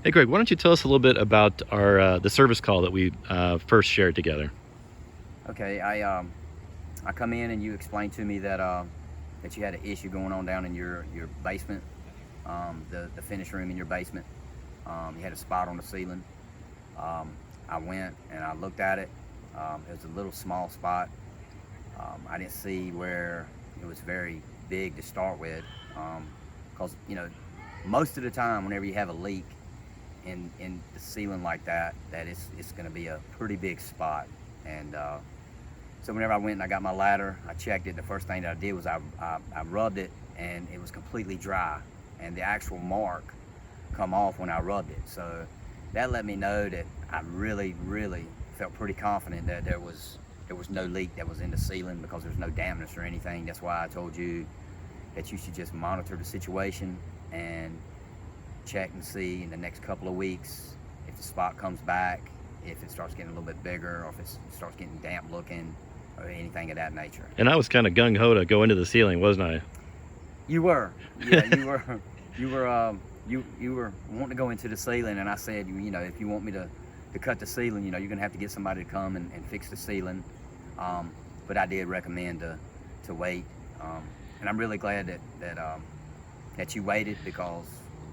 Hey, Greg, why don't you tell us a little bit about our the service call that we first shared together? Okay, I come in and you explained to me that you had an issue going on down in your basement, the finish room in your basement. You had a spot on the ceiling. I went and I looked at it. It was a little small spot. I didn't see where it was very big to start with, because most of the time whenever you have a leak in the ceiling like that, it's going to be a pretty big spot. And so whenever I went and I got my ladder, I checked it. The first thing that I did was I rubbed it, and it was completely dry, and the actual mark come off when I rubbed it. So that let me know that I really felt pretty confident that there was no leak that was in the ceiling, because there's no dampness or anything. That's why I told you that you should just monitor the situation and check and see in the next couple of weeks if the spot comes back, if it starts getting a little bit bigger, or if it starts getting damp looking, or anything of that nature. And I was kind of gung-ho to go into the ceiling, wasn't I? You were. Yeah, you were. You were wanting to go into the ceiling, and I said, if you want me to cut the ceiling, you're gonna have to get somebody to come and fix the ceiling. But I did recommend to wait, and I'm really glad that you waited, because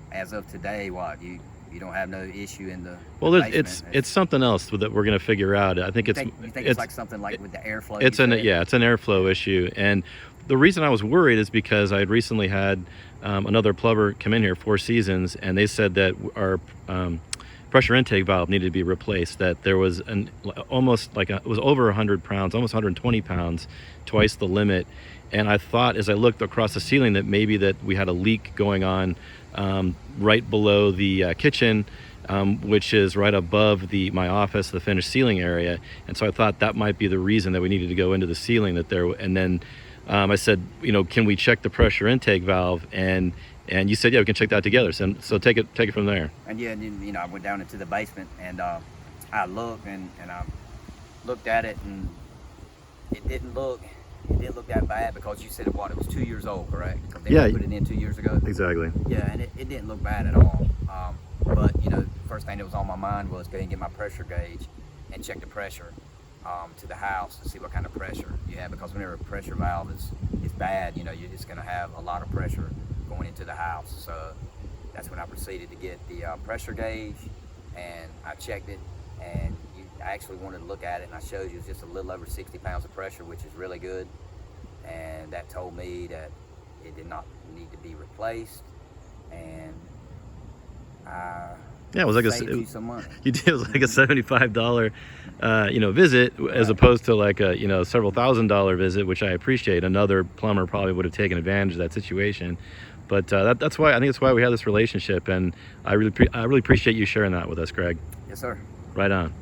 as of today, you don't have no issue in the Well, basement. it's something else that we're going to figure out. I think You think it's like something like with the airflow? it's an airflow issue, and the reason I was worried is because I had recently had another plumber come in here, Four Seasons, and they said that our pressure intake valve needed to be replaced. That there was it was over 100 pounds, almost 120 pounds, twice the limit. And I thought, as I looked across the ceiling, that maybe that we had a leak going on right below the kitchen, which is right above my office, the finished ceiling area. And so I thought that might be the reason that we needed to go into the ceiling. And then I said, can we check the pressure intake valve? And you said, yeah, we can check that together. So take it from there. And I went down into the basement, and I looked and I looked at it, and it didn't look that bad, because you said it was 2 years old, correct? Yeah. Put it in 2 years ago. Exactly. Yeah, and it didn't look bad at all. But first thing that was on my mind was go and get my pressure gauge and check the pressure to the house to see what kind of pressure you have, because whenever a pressure valve is bad, you're just going to have a lot of pressure going into the house. So that's when I proceeded to get the pressure gauge, and I checked it, and I actually wanted to look at it, and I showed you it's just a little over 60 pounds of pressure, which is really good. And that told me that it did not need to be replaced, and Yeah, it was like saved you some money. You did. It was like a $75 visit, as opposed to like a several $1,000 visit, which I appreciate. Another plumber probably would have taken advantage of that situation. But that's why that's why we have this relationship, and I really appreciate you sharing that with us, Greg. Yes, sir. Right on.